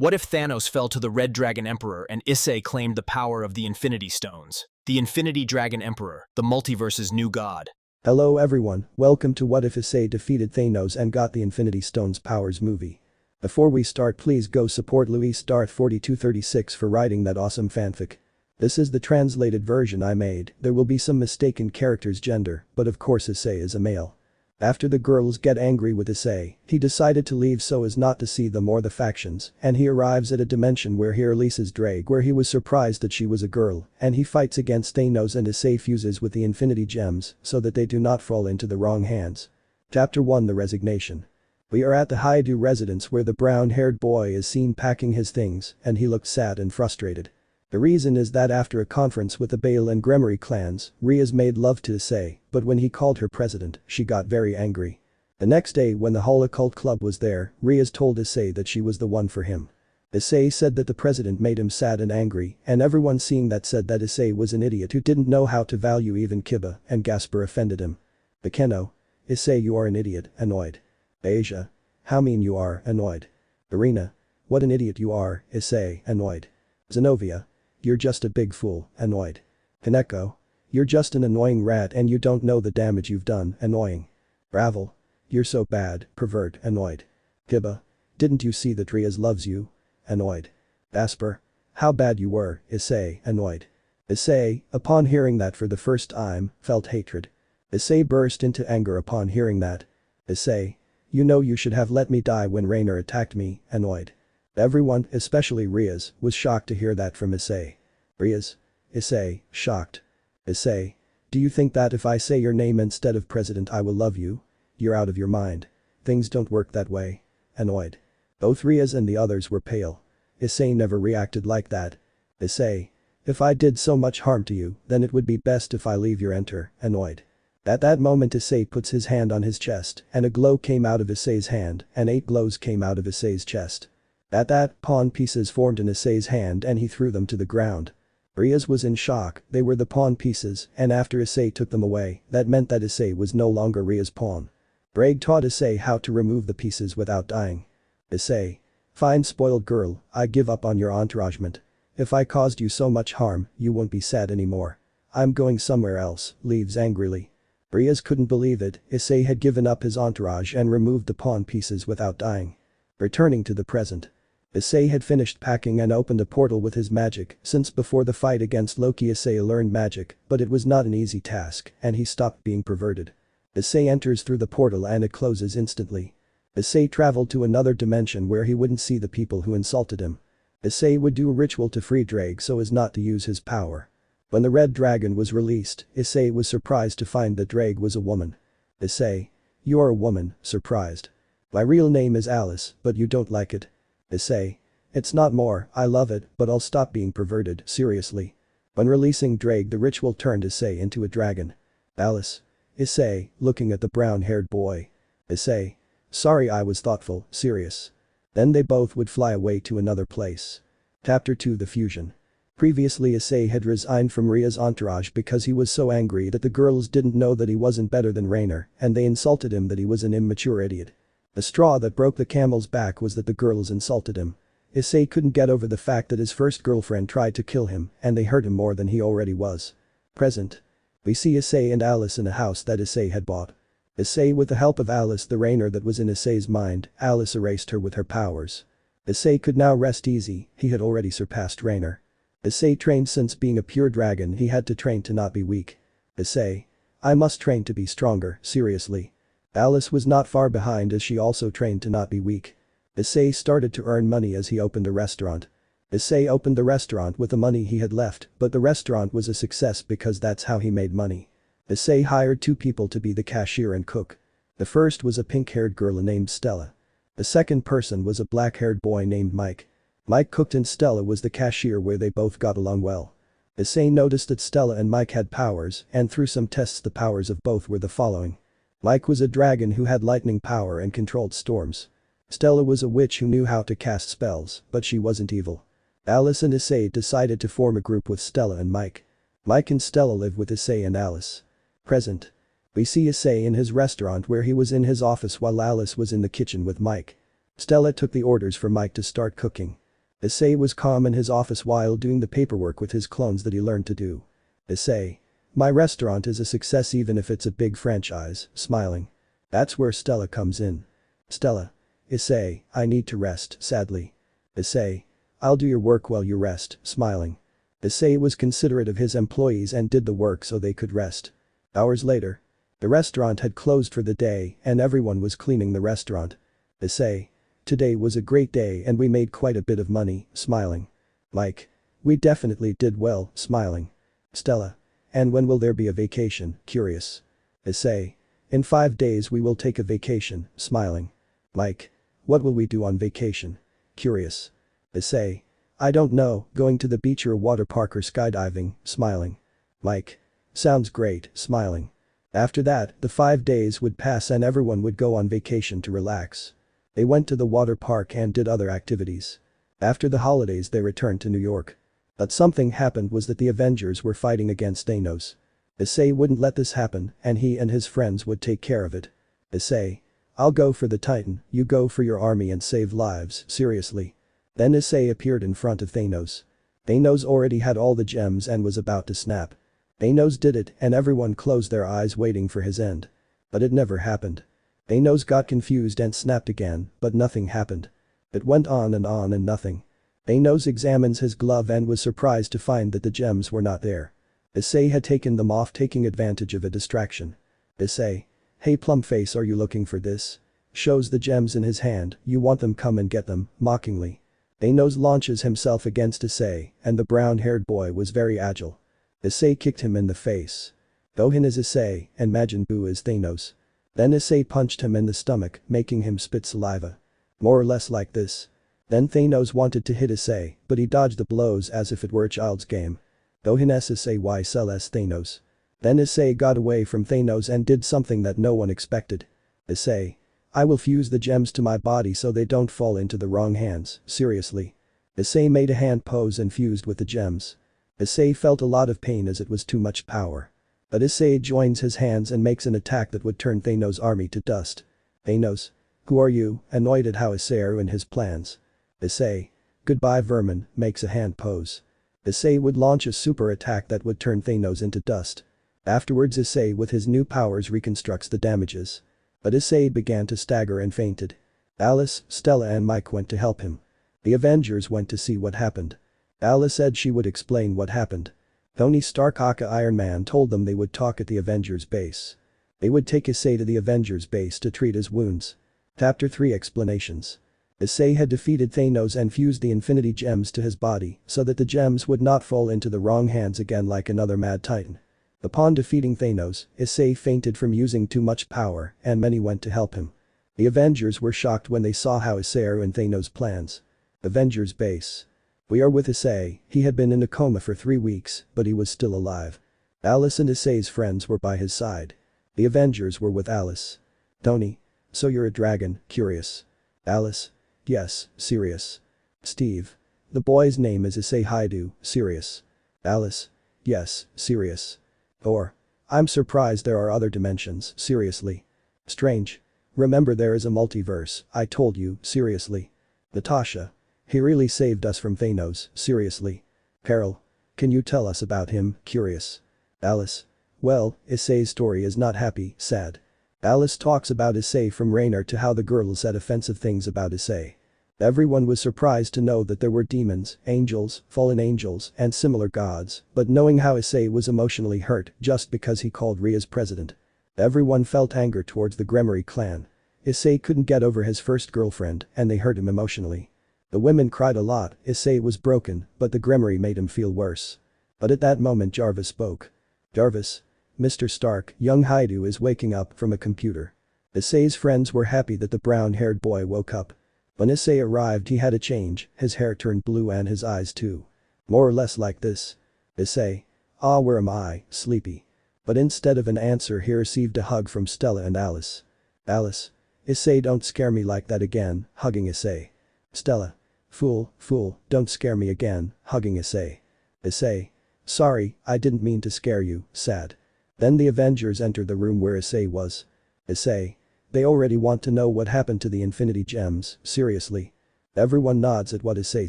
What if Thanos fell to the Red Dragon Emperor and Issei claimed the power of the Infinity Stones? The Infinity Dragon Emperor, the multiverse's new god. Hello everyone, welcome to What If Issei Defeated Thanos and Got the Infinity Stones Powers movie. Before we start, please go support Luis Darth 4236 for writing that awesome fanfic. This is the translated version I made. There will be some mistaken character's gender, but of course Issei is a male. After the girls get angry with Issei, he decided to leave so as not to see them or the factions, and he arrives at a dimension where he releases Draig, where he was surprised that she was a girl, and he fights against Thanos, and Issei fuses with the Infinity Gems so that they do not fall into the wrong hands. Chapter 1: The Resignation. We are at the Hyoudou residence where the brown-haired boy is seen packing his things, and he looks sad and frustrated. The reason is that after a conference with the Bale and Gremory clans, Rias made love to Issei, but when he called her president, she got very angry. The next day when the whole occult club was there, Rias told Issei that she was the one for him. Issei said that the president made him sad and angry, and everyone seeing that said that Issei was an idiot who didn't know how to value even Kiba, and Gasper offended him. Bekeno. Issei, you are an idiot, annoyed. Asia. How mean you are, annoyed. Irina. What an idiot you are, Issei, annoyed. Zenobia. You're just a big fool, annoyed. Kaneko. You're just an annoying rat and you don't know the damage you've done, annoying. Ravel. You're so bad, pervert, annoyed. Kiba. Didn't you see that Rias loves you? Annoyed. Asper. How bad you were, Issei, annoyed. Issei, upon hearing that for the first time, felt hatred. Issei burst into anger upon hearing that. Issei. You know you should have let me die when Rainer attacked me, annoyed. Everyone, especially Rias, was shocked to hear that from Issei. Rias. Issei, shocked. Issei. Do you think that if I say your name instead of president I will love you? You're out of your mind. Things don't work that way. Annoyed. Both Rias and the others were pale. Issei never reacted like that. Issei. If I did so much harm to you, then it would be best if I leave your enter, annoyed. At that moment Issei puts his hand on his chest and a glow came out of Issei's hand and 8 glows came out of Issei's chest. At that, pawn pieces formed in Issei's hand and he threw them to the ground. Rias was in shock, they were the pawn pieces, and after Issei took them away, that meant that Issei was no longer Rias' pawn. Draig taught Issei how to remove the pieces without dying. Issei. Fine spoiled girl, I give up on your entouragement. If I caused you so much harm, you won't be sad anymore. I'm going somewhere else, leaves angrily. Rias couldn't believe it, Issei had given up his entourage and removed the pawn pieces without dying. Returning to the present. Issei had finished packing and opened a portal with his magic, since before the fight against Loki Issei learned magic, but it was not an easy task, and he stopped being perverted. Issei enters through the portal and it closes instantly. Issei traveled to another dimension where he wouldn't see the people who insulted him. Issei would do a ritual to free Draig so as not to use his power. When the Red Dragon was released, Issei was surprised to find that Draig was a woman. Issei. You are a woman, surprised. My real name is Alice, but you don't like it. Issei. It's not more, I love it, but I'll stop being perverted, seriously. When releasing Draig the ritual turned Issei into a dragon. Alice. Issei, looking at the brown-haired boy. Issei. Sorry I was thoughtful, serious. Then they both would fly away to another place. Chapter 2: The Fusion. Previously Issei had resigned from Rias' entourage because he was so angry that the girls didn't know that he wasn't better than Rainer, and they insulted him that he was an immature idiot. The straw that broke the camel's back was that the girls insulted him. Issei couldn't get over the fact that his first girlfriend tried to kill him and they hurt him more than he already was. Present. We see Issei and Alice in a house that Issei had bought. Issei with the help of Alice, the Rainer that was in Issei's mind, Alice erased her with her powers. Issei could now rest easy, he had already surpassed Rainer. Issei trained since being a pure dragon he had to train to not be weak. Issei. I must train to be stronger, seriously. Alice was not far behind as she also trained to not be weak. Issei started to earn money as he opened a restaurant. Issei opened the restaurant with the money he had left, but the restaurant was a success because that's how he made money. Issei hired 2 people to be the cashier and cook. The first was a pink-haired girl named Stella. The second person was a black-haired boy named Mike. Mike cooked and Stella was the cashier where they both got along well. Issei noticed that Stella and Mike had powers and through some tests the powers of both were the following. Mike was a dragon who had lightning power and controlled storms. Stella was a witch who knew how to cast spells, but she wasn't evil. Alice and Issei decided to form a group with Stella and Mike. Mike and Stella live with Issei and Alice. Present. We see Issei in his restaurant where he was in his office while Alice was in the kitchen with Mike. Stella took the orders for Mike to start cooking. Issei was calm in his office while doing the paperwork with his clones that he learned to do. Issei. My restaurant is a success even if it's a big franchise, smiling. That's where Stella comes in. Stella. Issei, I need to rest, sadly. Issei. I'll do your work while you rest, smiling. Issei was considerate of his employees and did the work so they could rest. Hours later. The restaurant had closed for the day and everyone was cleaning the restaurant. Issei. Today was a great day and we made quite a bit of money, smiling. Mike. We definitely did well, smiling. Stella. And when will there be a vacation, curious. Issei. In 5 days we will take a vacation, smiling. Mike. What will we do on vacation? Curious. Issei. I don't know, going to the beach or water park or skydiving, smiling. Mike. Sounds great, smiling. After that, the 5 days would pass and everyone would go on vacation to relax. They went to the water park and did other activities. After the holidays they returned to New York. But something happened was that the Avengers were fighting against Thanos. Issei wouldn't let this happen and he and his friends would take care of it. Issei. I'll go for the Titan, you go for your army and save lives, seriously. Then Issei appeared in front of Thanos. Thanos already had all the gems and was about to snap. Thanos did it and everyone closed their eyes waiting for his end. But it never happened. Thanos got confused and snapped again, but nothing happened. It went on and nothing. Thanos examines his glove and was surprised to find that the gems were not there. Issei had taken them off, taking advantage of a distraction. Issei. Hey Plumface, are you looking for this? Shows the gems in his hand, you want them, come and get them, mockingly. Thanos launches himself against Issei and the brown-haired boy was very agile. Issei kicked him in the face. Gohan is Issei and Majin Buu is Thanos. Then Issei punched him in the stomach, making him spit saliva. More or less like this. Then Thanos wanted to hit Issei, but he dodged the blows as if it were a child's game. Gohan s Issei y cell s Thanos. Then Issei got away from Thanos and did something that no one expected. Issei. I will fuse the gems to my body so they don't fall into the wrong hands, seriously. Issei made a hand pose and fused with the gems. Issei felt a lot of pain as it was too much power. But Issei joins his hands and makes an attack that would turn Thanos' army to dust. Thanos. Who are you? Annoyed at how Issei ruined his plans. Issei. Goodbye vermin, makes a hand pose. Issei would launch a super attack that would turn Thanos into dust. Afterwards Issei with his new powers reconstructs the damages. But Issei began to stagger and fainted. Alice, Stella and Mike went to help him. The Avengers went to see what happened. Alice said she would explain what happened. Tony Stark aka Iron Man told them they would talk at the Avengers base. They would take Issei to the Avengers base to treat his wounds. Chapter 3 Explanations. Issei had defeated Thanos and fused the Infinity Gems to his body so that the gems would not fall into the wrong hands again like another Mad Titan. Upon defeating Thanos, Issei fainted from using too much power and many went to help him. The Avengers were shocked when they saw how Issei ruined Thanos' plans. Avengers base. We are with Issei, he had been in a coma for 3 weeks, but he was still alive. Alice and Issei's friends were by his side. The Avengers were with Alice. Tony. So you're a dragon, curious. Alice. Yes, serious. Steve. The boy's name is Issei Hyoudou, serious. Alice. Yes, serious. Or. I'm surprised there are other dimensions, seriously. Strange. Remember there is a multiverse, I told you, seriously. Natasha. He really saved us from Thanos, seriously. Carol. Can you tell us about him, curious. Alice. Well, Issei's story is not happy, sad. Alice talks about Issei from Rainer to how the girls said offensive things about Issei. Everyone was surprised to know that there were demons, angels, fallen angels, and similar gods, but knowing how Issei was emotionally hurt just because he called Rias president. Everyone felt anger towards the Gremory clan. Issei couldn't get over his first girlfriend and they hurt him emotionally. The women cried a lot, Issei was broken, but the Gremory made him feel worse. But at that moment Jarvis spoke. Jarvis. Mr. Stark, young Hyoudou is waking up from a computer. Issei's friends were happy that the brown-haired boy woke up. When Issei arrived he had a change, his hair turned blue and his eyes too. More or less like this. Issei. Ah, where am I, sleepy. But instead of an answer he received a hug from Stella and Alice. Alice. Issei, don't scare me like that again, hugging Issei. Stella. Fool, don't scare me again, hugging Issei. Issei. Sorry, I didn't mean to scare you, sad. Then the Avengers entered the room where Issei was. Issei. They already want to know what happened to the Infinity Gems, seriously. Everyone nods at what Issei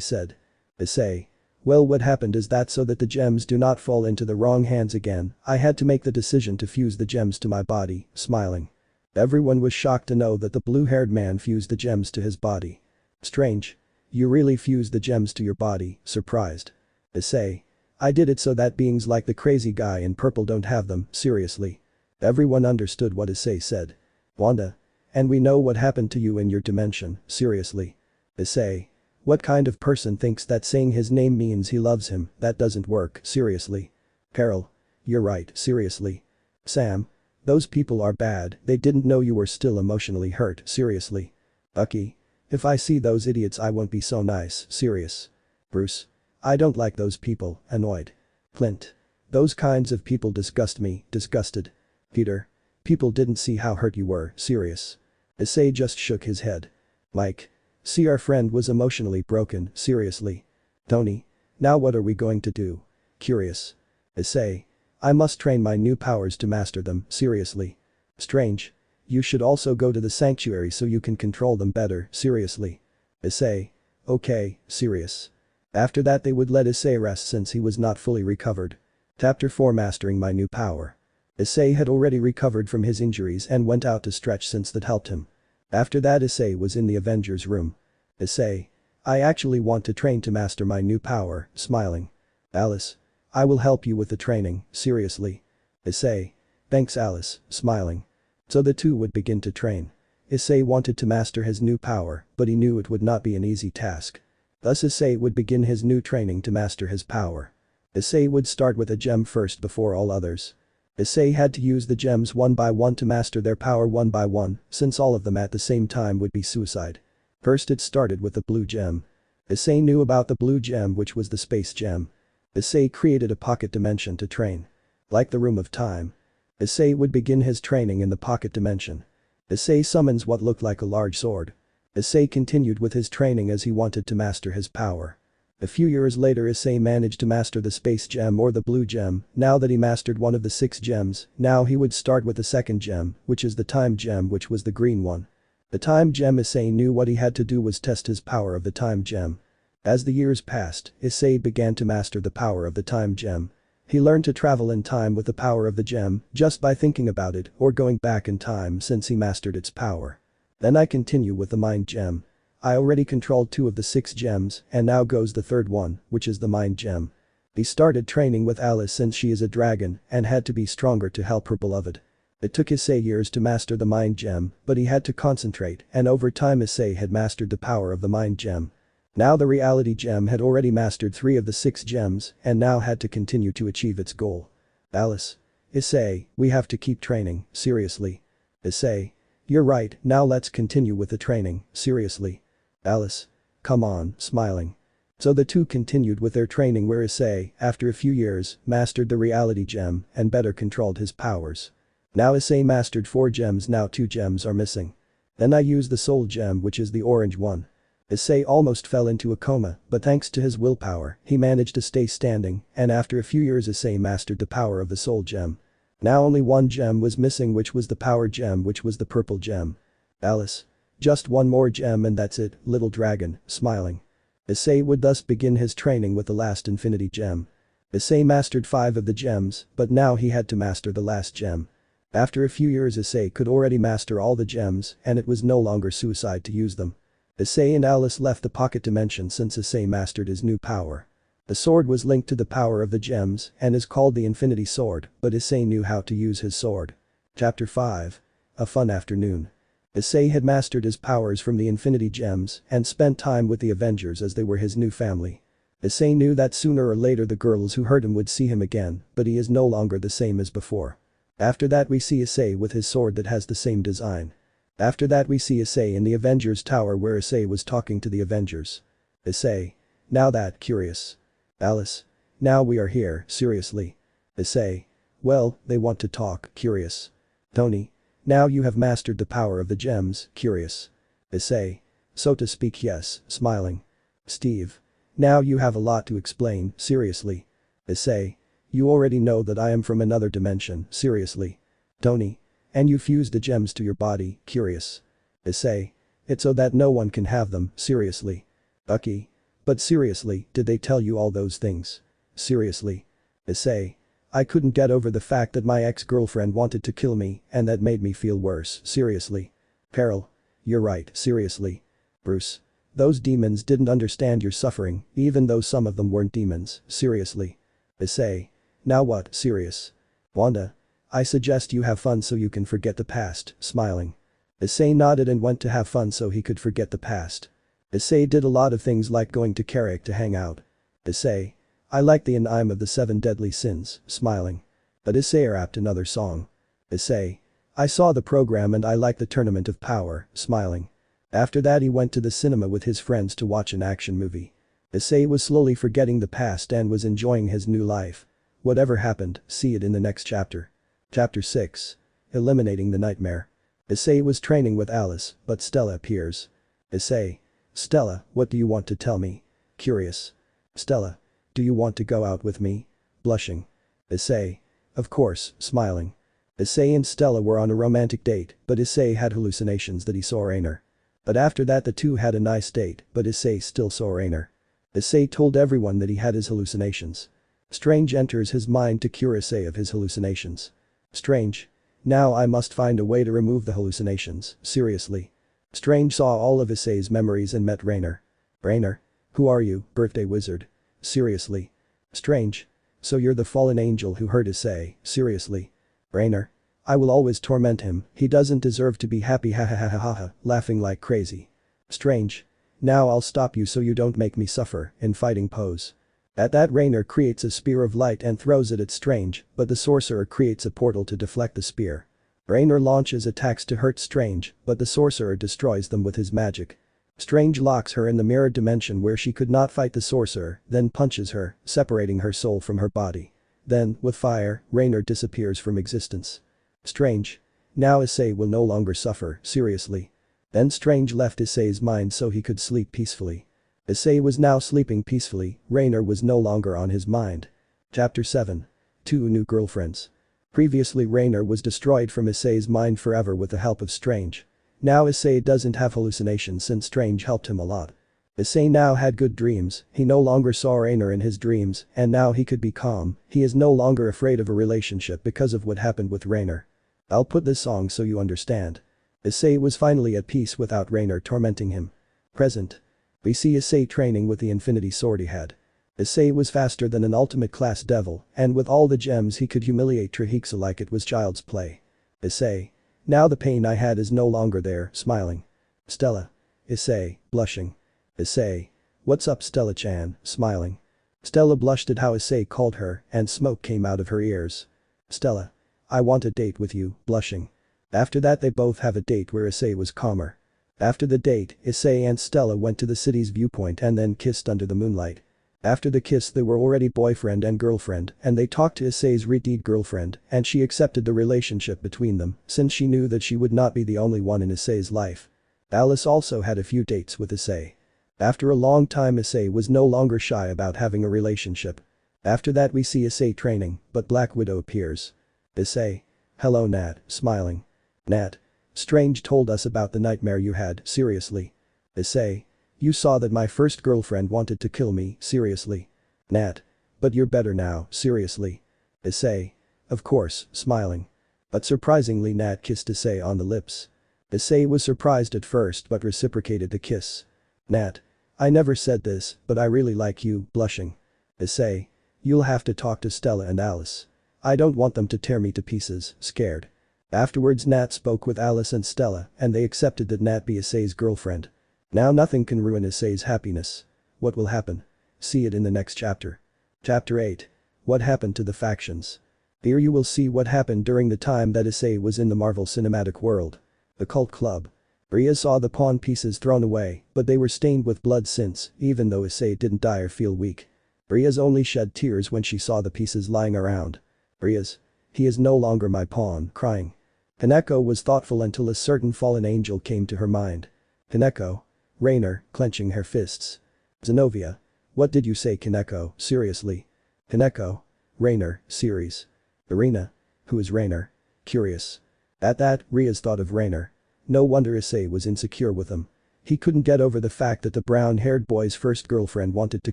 said. Issei. Well, what happened is that so that the gems do not fall into the wrong hands again, I had to make the decision to fuse the gems to my body, smiling. Everyone was shocked to know that the blue-haired man fused the gems to his body. Strange. You really fused the gems to your body, surprised. Issei. I did it so that beings like the crazy guy in purple don't have them, seriously. Everyone understood what Issei said. Wanda. And we know what happened to you in your dimension, seriously. Issei. What kind of person thinks that saying his name means he loves him? That doesn't work, seriously. Carol. You're right, seriously. Sam. Those people are bad, they didn't know you were still emotionally hurt, seriously. Ucky. If I see those idiots I won't be so nice, serious. Bruce. I don't like those people, annoyed. Clint. Those kinds of people disgust me, disgusted. Peter. People didn't see how hurt you were, serious. Issei just shook his head. Mike. See, our friend was emotionally broken, seriously. Tony. Now what are we going to do? Curious. Issei. I must train my new powers to master them, seriously. Strange. You should also go to the sanctuary so you can control them better, seriously. Issei. Okay, serious. After that they would let Issei rest since he was not fully recovered. Chapter 4 Mastering my new power. Issei had already recovered from his injuries and went out to stretch since that helped him. After that Issei was in the Avengers room. Issei. I actually want to train to master my new power, smiling. Alice. I will help you with the training, seriously. Issei. Thanks Alice, smiling. So the two would begin to train. Issei wanted to master his new power, but he knew it would not be an easy task. Thus Issei would begin his new training to master his power. Issei would start with a gem first before all others. Issei had to use the gems one by one to master their power one by one, since all of them at the same time would be suicide. First it started with the blue gem. Issei knew about the blue gem, which was the space gem. Issei created a pocket dimension to train. Like the room of time. Issei would begin his training in the pocket dimension. Issei summons what looked like a large sword. Issei continued with his training as he wanted to master his power. A few years later Issei managed to master the space gem or the blue gem. Now that he mastered one of the 6 gems, now he would start with the second gem, which is the time gem, which was the green one. The time gem. Issei knew what he had to do was test his power of the time gem. As the years passed, Issei began to master the power of the time gem. He learned to travel in time with the power of the gem just by thinking about it or going back in time since he mastered its power. Then I continue with the mind gem. I already controlled 2 of the 6 gems and now goes the third one, which is the mind gem. He started training with Alice since she is a dragon and had to be stronger to help her beloved. It took Issei years to master the mind gem, but he had to concentrate and over time Issei had mastered the power of the mind gem. Now the reality gem had already mastered 3 of the 6 gems and now had to continue to achieve its goal. Alice. Issei, we have to keep training, seriously. Issei. You're right, now let's continue with the training, seriously. Alice. Come on, smiling. So the two continued with their training where Issei, after a few years, mastered the reality gem and better controlled his powers. Now Issei mastered 4 gems, now 2 gems are missing. Then I used the soul gem, which is the orange one. Issei almost fell into a coma, but thanks to his willpower, he managed to stay standing and after a few years Issei mastered the power of the soul gem. Now only 1 gem was missing, which was the power gem, which was the purple gem. Alice. Just 1 more gem and that's it, little dragon, smiling. Issei would thus begin his training with the last infinity gem. Issei mastered 5 of the gems, but now he had to master the last gem. After a few years Issei could already master all the gems and it was no longer suicide to use them. Issei and Alice left the pocket dimension since Issei mastered his new power. The sword was linked to the power of the gems and is called the Infinity Sword, but Issei knew how to use his sword. Chapter 5. A fun afternoon. Issei had mastered his powers from the Infinity Gems and spent time with the Avengers as they were his new family. Issei knew that sooner or later the girls who hurt him would see him again, but he is no longer the same as before. After that we see Issei with his sword that has the same design. After that we see Issei in the Avengers Tower where Issei was talking to the Avengers. Issei. Now that, curious. Alice. Now we are here, seriously. Issei. Well, they want to talk, curious. Tony. Now you have mastered the power of the gems, curious. Issei. So to speak, yes, smiling. Steve. Now you have a lot to explain, seriously. Issei. You already know that I am from another dimension, seriously. Tony. And you fused the gems to your body, curious. Issei. It's so that no one can have them, seriously. Bucky. But seriously, did they tell you all those things? Seriously? Issei. I couldn't get over the fact that my ex-girlfriend wanted to kill me and that made me feel worse, seriously. Peril. You're right, seriously. Bruce. Those demons didn't understand your suffering, even though some of them weren't demons, seriously. Issei. Now what, serious? Wanda. I suggest you have fun so you can forget the past, smiling. Issei nodded and went to have fun so he could forget the past. Issei did a lot of things like going to Carrick to hang out. Issei. I like the anime of the 7 deadly sins, smiling. But Issei rapped another song. Issei. I saw the program and I like the Tournament of Power, smiling. After that he went to the cinema with his friends to watch an action movie. Issei was slowly forgetting the past and was enjoying his new life. Whatever happened, see it in the next chapter. Chapter 6. Eliminating the Nightmare. Issei was training with Alice, but Stella appears. Issei. Stella, what do you want to tell me? Curious. Stella. Do you want to go out with me? Blushing. Issei. Of course, smiling. Issei and Stella were on a romantic date, but Issei had hallucinations that he saw Rainer. But after that the two had a nice date, but Issei still saw Rainer. Issei told everyone that he had his hallucinations. Strange enters his mind to cure Issei of his hallucinations. Strange. Now I must find a way to remove the hallucinations, seriously. Strange saw all of Issei's memories and met Rainer. Rainer? Who are you, birthday wizard? Seriously. Strange. So you're the fallen angel who hurt Issei, seriously. Rainer. I will always torment him, he doesn't deserve to be happy ha ha ha ha ha ha, laughing like crazy. Strange. Now I'll stop you so you don't make me suffer, in fighting pose. At that Rainer creates a spear of light and throws it at Strange, but the sorcerer creates a portal to deflect the spear. Rainer launches attacks to hurt Strange, but the sorcerer destroys them with his magic. Strange locks her in the mirrored dimension where she could not fight the sorcerer, then punches her, separating her soul from her body. Then, with fire, Rainer disappears from existence. Strange. Now Issei will no longer suffer, seriously. Then Strange left Issei's mind so he could sleep peacefully. Issei was now sleeping peacefully, Rainer was no longer on his mind. Chapter 7. 2 new girlfriends. Previously Rainer was destroyed from Issei's mind forever with the help of Strange. Now Issei doesn't have hallucinations since Strange helped him a lot. Issei now had good dreams, he no longer saw Rainer in his dreams, and now he could be calm, he is no longer afraid of a relationship because of what happened with Rainer. I'll put this song so you understand. Issei was finally at peace without Rainer tormenting him. Present. We see Issei training with the infinity sword he had. Issei was faster than an ultimate class devil, and with all the gems he could humiliate Trihexa like it was child's play. Issei. Now the pain I had is no longer there, smiling. Stella. Issei, blushing. Issei. What's up Stella-chan, smiling. Stella blushed at how Issei called her, and smoke came out of her ears. Stella. I want a date with you, blushing. After that they both have a date where Issei was calmer. After the date, Issei and Stella went to the city's viewpoint and then kissed under the moonlight. After the kiss they were already boyfriend and girlfriend and they talked to Issei's redeemed girlfriend and she accepted the relationship between them since she knew that she would not be the only one in Issei's life. Alice also had a few dates with Issei. After a long time Issei was no longer shy about having a relationship. After that we see Issei training, but Black Widow appears. Issei. Hello Nat, smiling. Nat. Strange told us about the nightmare you had, seriously. Issei. You saw that my first girlfriend wanted to kill me, seriously. Nat. But you're better now, seriously. Issei. Of course, smiling. But surprisingly Nat kissed Issei on the lips. Issei was surprised at first but reciprocated the kiss. Nat. I never said this, but I really like you, blushing. Issei. You'll have to talk to Stella and Alice. I don't want them to tear me to pieces, scared. Afterwards Nat spoke with Alice and Stella and they accepted that Nat be Issei's girlfriend. Now nothing can ruin Issei's happiness. What will happen? See it in the next chapter. Chapter 8. What happened to the factions? Here you will see what happened during the time that Issei was in the Marvel Cinematic World. The Cult Club. Rias saw the pawn pieces thrown away, but they were stained with blood since, even though Issei didn't die or feel weak. Rias only shed tears when she saw the pieces lying around. Rias. He is no longer my pawn, crying. Kaneko was thoughtful until a certain fallen angel came to her mind. Kaneko. Rainer, clenching her fists. Zenobia. What did you say Kaneko, seriously? Kaneko. Rainer, series. Irina. Who is Rainer? Curious. At that, Rias thought of Rainer. No wonder Issei was insecure with him. He couldn't get over the fact that the brown-haired boy's first girlfriend wanted to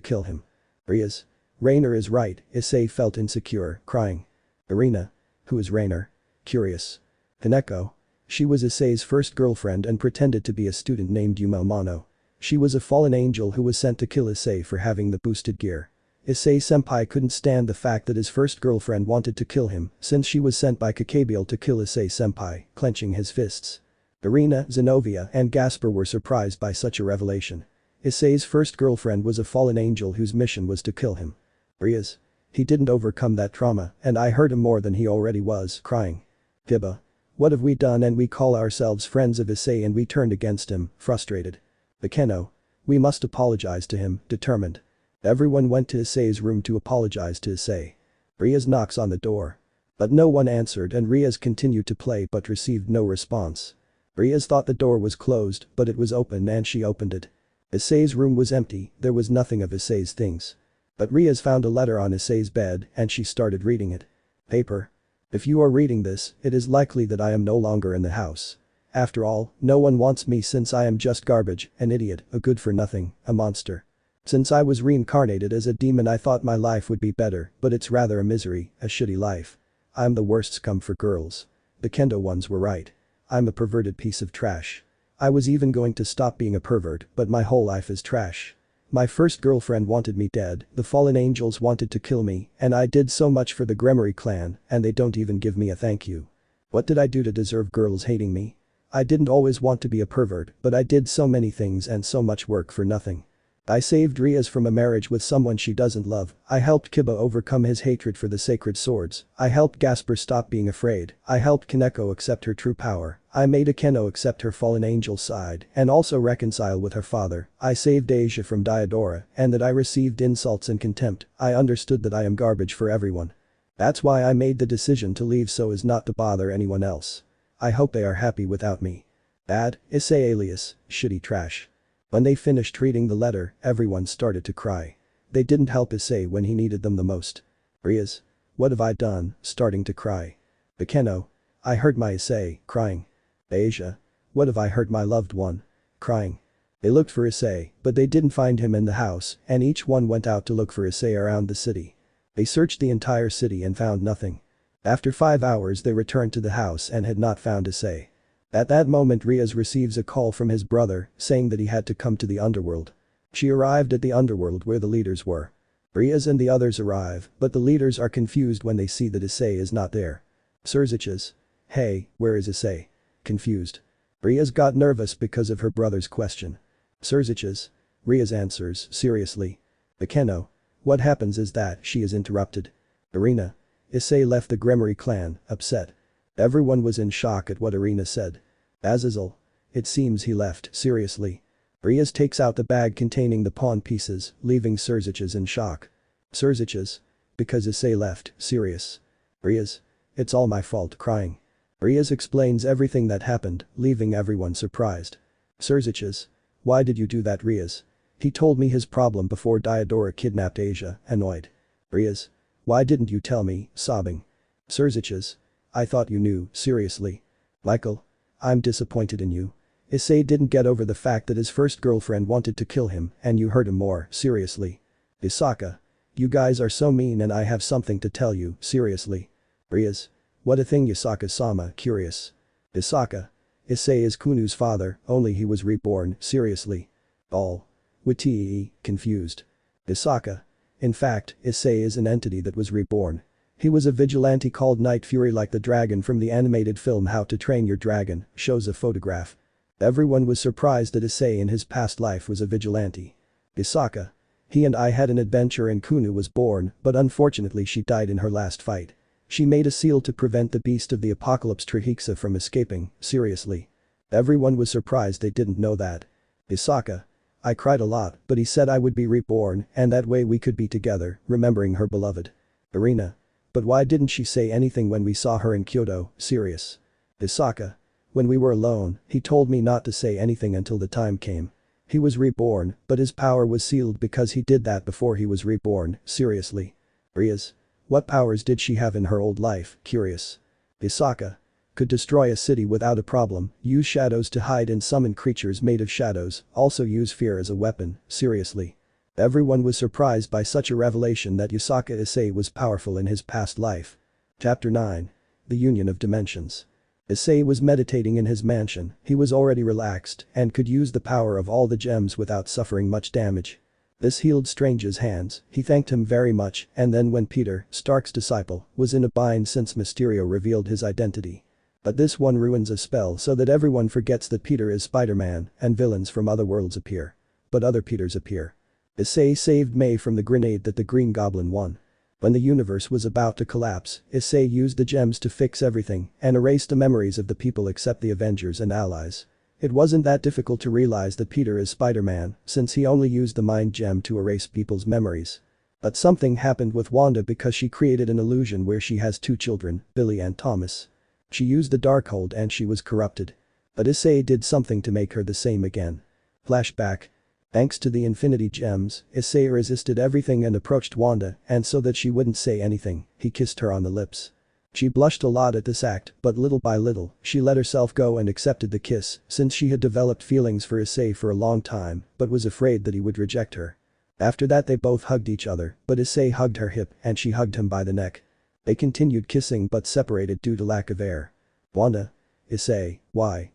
kill him. Rias. Rainer is right, Issei felt insecure, crying. Irina. Who is Rainer? Curious. Hineko. She was Issei's first girlfriend and pretended to be a student named Yuma Amano. She was a fallen angel who was sent to kill Issei for having the boosted gear. Issei-senpai couldn't stand the fact that his first girlfriend wanted to kill him since she was sent by Gabriel to kill Issei-senpai, clenching his fists. Irina, Zenobia and Gasper were surprised by such a revelation. Issei's first girlfriend was a fallen angel whose mission was to kill him. Rias. He didn't overcome that trauma and I hurt him more than he already was, crying. Gibba. What have we done and we call ourselves friends of Issei and we turned against him, frustrated. Bakeno. We must apologize to him, determined. Everyone went to Issei's room to apologize to Issei. Rias knocks on the door. But no one answered and Rias continued to play but received no response. Rias thought the door was closed but it was open and she opened it. Issei's room was empty, there was nothing of Issei's things. But Rias found a letter on Issei's bed and she started reading it. Paper. If you are reading this, it is likely that I am no longer in the house. After all, no one wants me since I am just garbage, an idiot, a good-for-nothing, a monster. Since I was reincarnated as a demon I thought my life would be better, but it's rather a misery, a shitty life. I'm the worst scum for girls. The Kendo ones were right. I'm a perverted piece of trash. I was even going to stop being a pervert, but my whole life is trash. My first girlfriend wanted me dead, the fallen angels wanted to kill me, and I did so much for the Gremory clan, and they don't even give me a thank you. What did I do to deserve girls hating me? I didn't always want to be a pervert, but I did so many things and so much work for nothing. I saved Rias from a marriage with someone she doesn't love, I helped Kiba overcome his hatred for the sacred swords, I helped Gasper stop being afraid, I helped Kaneko accept her true power, I made Akeno accept her fallen angel side and also reconcile with her father, I saved Asia from Diodora and that I received insults and contempt, I understood that I am garbage for everyone. That's why I made the decision to leave so as not to bother anyone else. I hope they are happy without me. Bad, Issei alias, shitty trash. When they finished reading the letter, everyone started to cry. They didn't help Issei when he needed them the most. Rias. What have I done, starting to cry. Bakeno. I hurt my Issei, crying. Asia. What have I hurt my loved one? Crying. They looked for Issei, but they didn't find him in the house and each one went out to look for Issei around the city. They searched the entire city and found nothing. After 5 hours they returned to the house and had not found Issei. At that moment Rias receives a call from his brother saying that he had to come to the underworld. She arrived at the underworld where the leaders were. Rias and the others arrive, but the leaders are confused when they see that Issei is not there. Sirzechs. Hey, where is Issei? Confused. Rias got nervous because of her brother's question. Sirzechs. Rias answers, seriously. Bakeno. What happens is that she is interrupted. Irina. Issei left the Gremory clan, upset. Everyone was in shock at what Irina said. Azazel. It seems he left, seriously. Rias takes out the bag containing the pawn pieces, leaving Sirzechs in shock. Sirzechs. Because Issei left, serious. Rias. It's all my fault, crying. Rias explains everything that happened, leaving everyone surprised. Sirzechs. Why did you do that, Rias? He told me his problem before Diodora kidnapped Asia, annoyed. Rias. Why didn't you tell me, sobbing. Sirzechs. I thought you knew, seriously. Michael. I'm disappointed in you. Issei didn't get over the fact that his first girlfriend wanted to kill him and you hurt him more, seriously. Isaka. You guys are so mean and I have something to tell you, seriously. Rias. What a thing, Isaka-sama, curious. Isaka. Issei is Kunu's father, only he was reborn, seriously. All. Witii, confused. Isaka. In fact, Issei is an entity that was reborn. He was a vigilante called Night Fury like the dragon from the animated film How to Train Your Dragon, shows a photograph. Everyone was surprised that Issei in his past life was a vigilante. Isaka. He and I had an adventure and Kunu was born, but unfortunately she died in her last fight. She made a seal to prevent the beast of the apocalypse Trihexa from escaping, seriously. Everyone was surprised they didn't know that. Isaka. I cried a lot, but he said I would be reborn and that way we could be together, remembering her beloved. Irina. But why didn't she say anything when we saw her in Kyoto, serious? Isaka. When we were alone, he told me not to say anything until the time came. He was reborn, but his power was sealed because he did that before he was reborn, seriously. Rias. What powers did she have in her old life, curious? Isaka. could destroy a city without a problem, use shadows to hide and summon creatures made of shadows, also use fear as a weapon, seriously. Everyone was surprised by such a revelation that Yusaka Issei was powerful in his past life. Chapter 9. The Union of Dimensions. Issei was meditating in his mansion, he was already relaxed and could use the power of all the gems without suffering much damage. This healed Strange's hands, he thanked him very much, and then when Peter, Stark's disciple, was in a bind since Mysterio revealed his identity. But this one ruins a spell so that everyone forgets that Peter is Spider-Man and villains from other worlds appear. But other Peters appear. Issei saved May from the grenade that the Green Goblin won. When the universe was about to collapse, Issei used the gems to fix everything and erase the memories of the people except the Avengers and allies. It wasn't that difficult to realize that Peter is Spider-Man, since he only used the mind gem to erase people's memories. But something happened with Wanda because she created an illusion where she has two children, Billy and Thomas. She used the Darkhold and she was corrupted. But Issei did something to make her the same again. Flashback. Thanks to the Infinity Gems, Issei resisted everything and approached Wanda, and so that she wouldn't say anything, he kissed her on the lips. She blushed a lot at this act, but little by little, she let herself go and accepted the kiss, since she had developed feelings for Issei for a long time, but was afraid that he would reject her. After that they both hugged each other, but Issei hugged her hip and she hugged him by the neck. They continued kissing but separated due to lack of air. Wanda. Issei, why?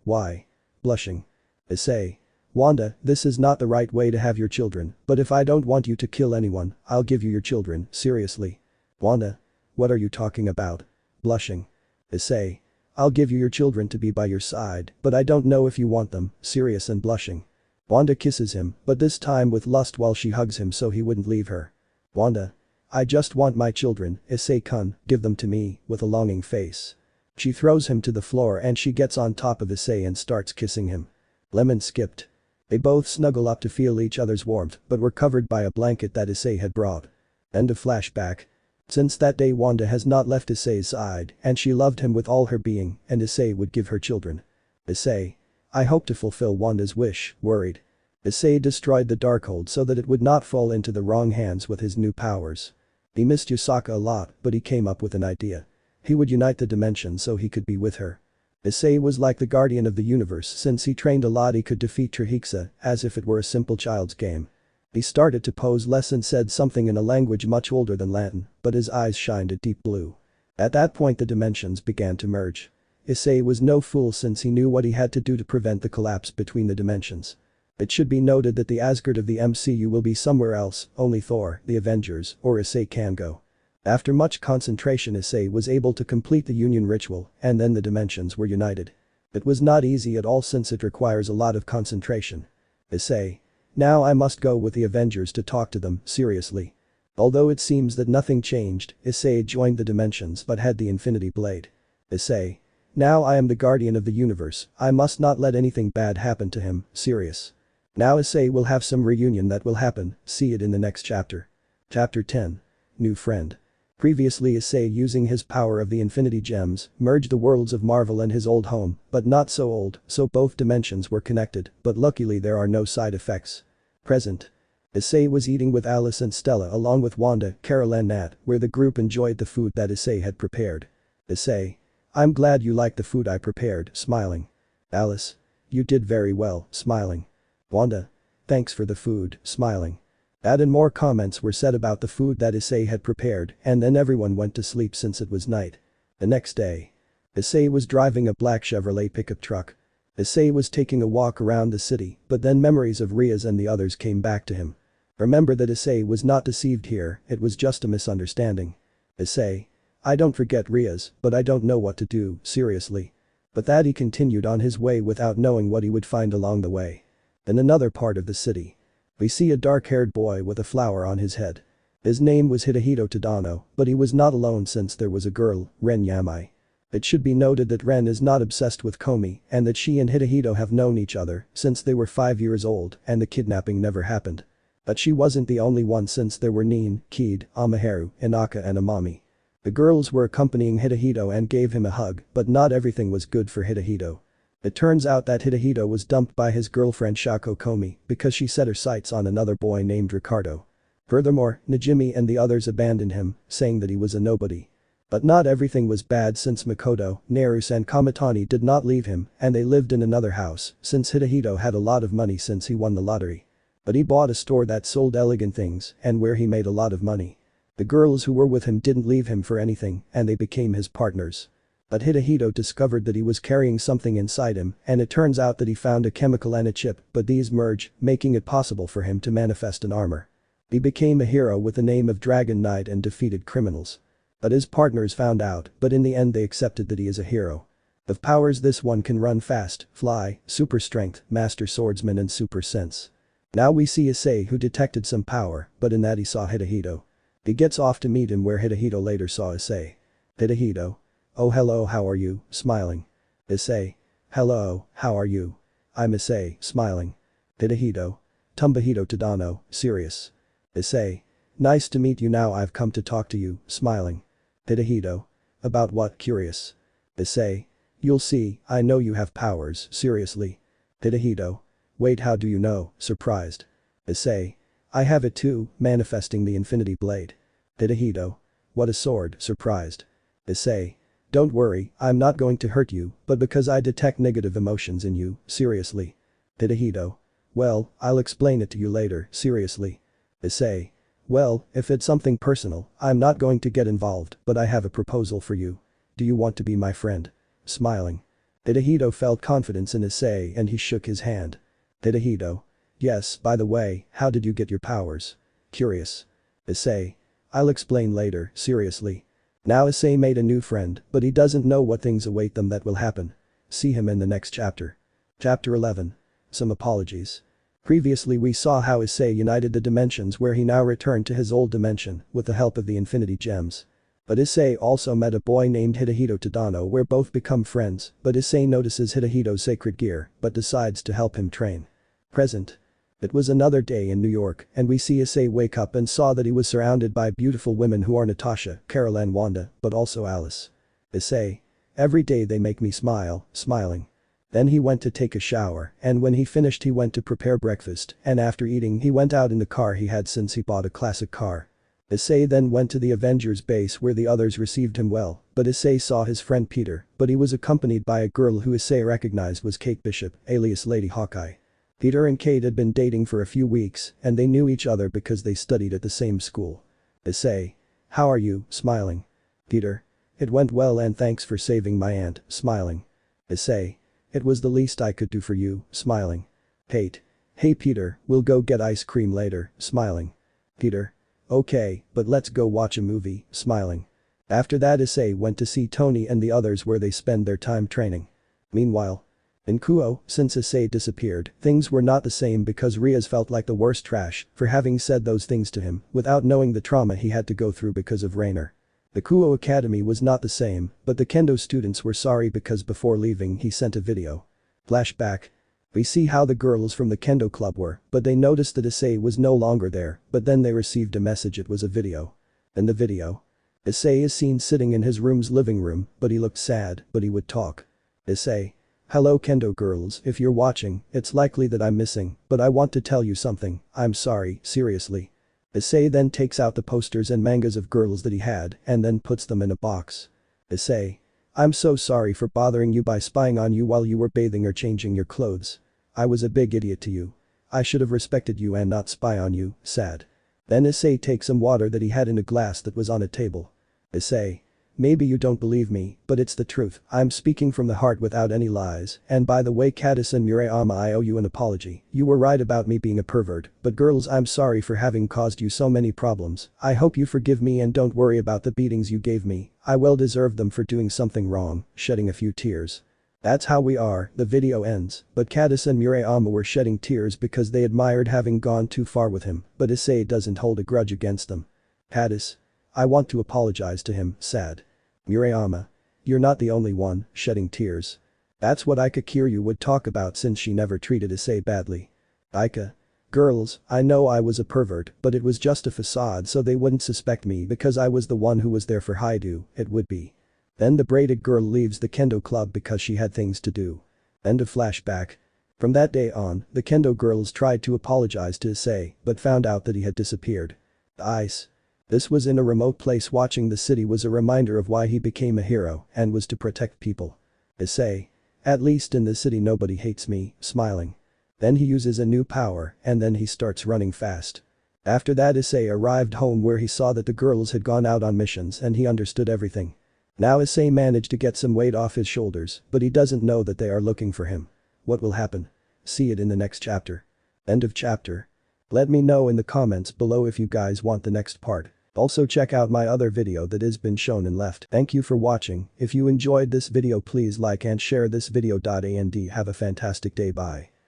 Blushing. Issei. Wanda, this is not the right way to have your children, but if I don't want you to kill anyone, I'll give you your children, seriously. Wanda. What are you talking about? Blushing. Issei. I'll give you your children to be by your side, but I don't know if you want them, serious and blushing. Wanda kisses him, but this time with lust while she hugs him so he wouldn't leave her. Wanda. I just want my children, Issei-kun, give them to me, with a longing face. She throws him to the floor and she gets on top of Issei and starts kissing him. Lemon skipped. They both snuggle up to feel each other's warmth but were covered by a blanket that Issei had brought. End of flashback. Since that day Wanda has not left Issei's side and she loved him with all her being and Issei would give her children. Issei. I hope to fulfill Wanda's wish, worried. Issei destroyed the Darkhold so that it would not fall into the wrong hands with his new powers. He missed Yusaka a lot but he came up with an idea. He would unite the dimensions so he could be with her. Issei was like the guardian of the universe since he trained a lot he could defeat Trihexa as if it were a simple child's game. He started to pose less and said something in a language much older than Latin, but his eyes shined a deep blue. At that point the dimensions began to merge. Issei was no fool since he knew what he had to do to prevent the collapse between the dimensions. It should be noted that the Asgard of the MCU will be somewhere else, only Thor, the Avengers, or Issei can go. After much concentration Issei was able to complete the union ritual and then the dimensions were united. It was not easy at all since it requires a lot of concentration. Issei. Now I must go with the Avengers to talk to them, seriously. Although it seems that nothing changed, Issei joined the dimensions but had the Infinity Blade. Issei. Now I am the guardian of the universe, I must not let anything bad happen to him, serious. Now Issei will have some reunion that will happen, see it in the next chapter. Chapter 10. New Friend. Previously Issei using his power of the Infinity Gems, merged the worlds of Marvel and his old home, but not so old, so both dimensions were connected, but luckily there are no side effects. Present. Issei was eating with Alice and Stella along with Wanda, Carol and Nat, where the group enjoyed the food that Issei had prepared. Issei. I'm glad you like the food I prepared, smiling. Alice. You did very well, smiling. Wanda. Thanks for the food, smiling. And more comments were said about the food that Issei had prepared and then everyone went to sleep since it was night. The next day. Issei was driving a black Chevrolet pickup truck. Issei was taking a walk around the city but then memories of Rias and the others came back to him. Remember that Issei was not deceived here, it was just a misunderstanding. Issei. I don't forget Rias, but I don't know what to do, seriously. But that he continued on his way without knowing what he would find along the way. In another part of the city. We see a dark-haired boy with a flower on his head. His name was Hidehito Tadano, but he was not alone since there was a girl, Ren Yamai. It should be noted that Ren is not obsessed with Komi and that she and Hidehito have known each other since they were 5 years old and the kidnapping never happened. But she wasn't the only one since there were Nin, Kid, Amaharu, Inaka and Amami. The girls were accompanying Hidehito and gave him a hug, but not everything was good for Hidehito. It turns out that Hidehito was dumped by his girlfriend Shako Komi because she set her sights on another boy named Ricardo. Furthermore, Najimi and the others abandoned him, saying that he was a nobody. But not everything was bad since Makoto, Nerus and Kamitani did not leave him and they lived in another house since Hidehito had a lot of money since he won the lottery. But he bought a store that sold elegant things and where he made a lot of money. The girls who were with him didn't leave him for anything and they became his partners. But Hidehito discovered that he was carrying something inside him and it turns out that he found a chemical and a chip but these merge, making it possible for him to manifest an armor. He became a hero with the name of Dragon Knight and defeated criminals. But his partners found out, but in the end they accepted that he is a hero. Of powers this one can run fast, fly, super strength, master swordsman and super sense. Now we see Issei who detected some power, but in that he saw Hidehito. He gets off to meet him where Hidehito later saw Issei. Hidehito. Oh hello how are you, smiling. Issei. Hello, how are you? I'm Issei, smiling. Hidehito. Tumbahito Tadano, serious. Issei. Nice to meet you now I've come to talk to you, smiling. Hidehito. About what, curious. Issei. You'll see, I know you have powers, seriously. Hidehito. Wait how do you know, surprised. Issei. I have it too, manifesting the infinity blade. Hidehito. What a sword, surprised. Issei. Don't worry, I'm not going to hurt you, but because I detect negative emotions in you, seriously. Hidehito. Well, I'll explain it to you later, seriously. Issei. Well, if it's something personal, I'm not going to get involved, but I have a proposal for you. Do you want to be my friend? Smiling. Hidehito felt confidence in Issei and he shook his hand. Hidehito. Yes, by the way, how did you get your powers? Curious. Issei. I'll explain later, seriously. Now Issei made a new friend, but he doesn't know what things await them that will happen. See him in the next chapter. Chapter 11. Some apologies. Previously we saw how Issei united the dimensions where he now returned to his old dimension with the help of the infinity gems. But Issei also met a boy named Hidehito Tadano where both become friends, but Issei notices Hidehito's sacred gear but decides to help him train. Present. It was another day in New York and we see Issei wake up and saw that he was surrounded by beautiful women who are Natasha, Carol and Wanda, but also Alice. Issei. Every day they make me smile, smiling. Then he went to take a shower and when he finished he went to prepare breakfast and after eating he went out in the car he had since he bought a classic car. Issei then went to the Avengers base where the others received him well, but Issei saw his friend Peter, but he was accompanied by a girl who Issei recognized was Kate Bishop, alias Lady Hawkeye. Peter and Kate had been dating for a few weeks and they knew each other because they studied at the same school. Issei. How are you, smiling. Peter. It went well and thanks for saving my aunt, smiling. Issei. It was the least I could do for you, smiling. Kate. Hey Peter, we'll go get ice cream later, smiling. Peter. Okay, but let's go watch a movie, smiling. After that Issei went to see Tony and the others where they spend their time training. Meanwhile. In Kuoh, since Issei disappeared, things were not the same because Rias felt like the worst trash for having said those things to him without knowing the trauma he had to go through because of Rainer. The Kuoh Academy was not the same, but the kendo students were sorry because before leaving he sent a video. Flashback. We see how the girls from the kendo club were, but they noticed that Issei was no longer there, but then they received a message it was a video. In the video. Issei is seen sitting in his room's living room, but he looked sad, but he would talk. Issei. Hello kendo girls, if you're watching, it's likely that I'm missing, but I want to tell you something, I'm sorry, seriously. Issei then takes out the posters and mangas of girls that he had and then puts them in a box. Issei. I'm so sorry for bothering you by spying on you while you were bathing or changing your clothes. I was a big idiot to you. I should have respected you and not spy on you, sad. Then Issei takes some water that he had in a glass that was on a table. Issei. Maybe you don't believe me, but it's the truth, I'm speaking from the heart without any lies, and by the way Kratos and Murayama I owe you an apology, you were right about me being a pervert, but girls I'm sorry for having caused you so many problems, I hope you forgive me and don't worry about the beatings you gave me, I well deserved them for doing something wrong, shedding a few tears. That's how we are, the video ends, but Kratos and Murayama were shedding tears because they admired having gone too far with him, but Issei doesn't hold a grudge against them. Kratos. I want to apologize to him, sad. Murayama. You're not the only one, shedding tears. That's what Ika Kiryu would talk about since she never treated Issei badly. Ika. Girls, I know I was a pervert, but it was just a facade so they wouldn't suspect me because I was the one who was there for Hyoudou, it would be. Then the braided girl leaves the kendo club because she had things to do. End of flashback. From that day on, the kendo girls tried to apologize to Issei but found out that he had disappeared. Ice. This was in a remote place. Watching the city was a reminder of why he became a hero and was to protect people. Issei. At least in the city nobody hates me, smiling. Then he uses a new power and then he starts running fast. After that Issei arrived home where he saw that the girls had gone out on missions and he understood everything. Now Issei managed to get some weight off his shoulders, but he doesn't know that they are looking for him. What will happen? See it in the next chapter. End of chapter. Let me know in the comments below if you guys want the next part. Also check out my other video that has been shown and left. Thank you for watching. If you enjoyed this video please like and share this video. And have a fantastic day. Bye.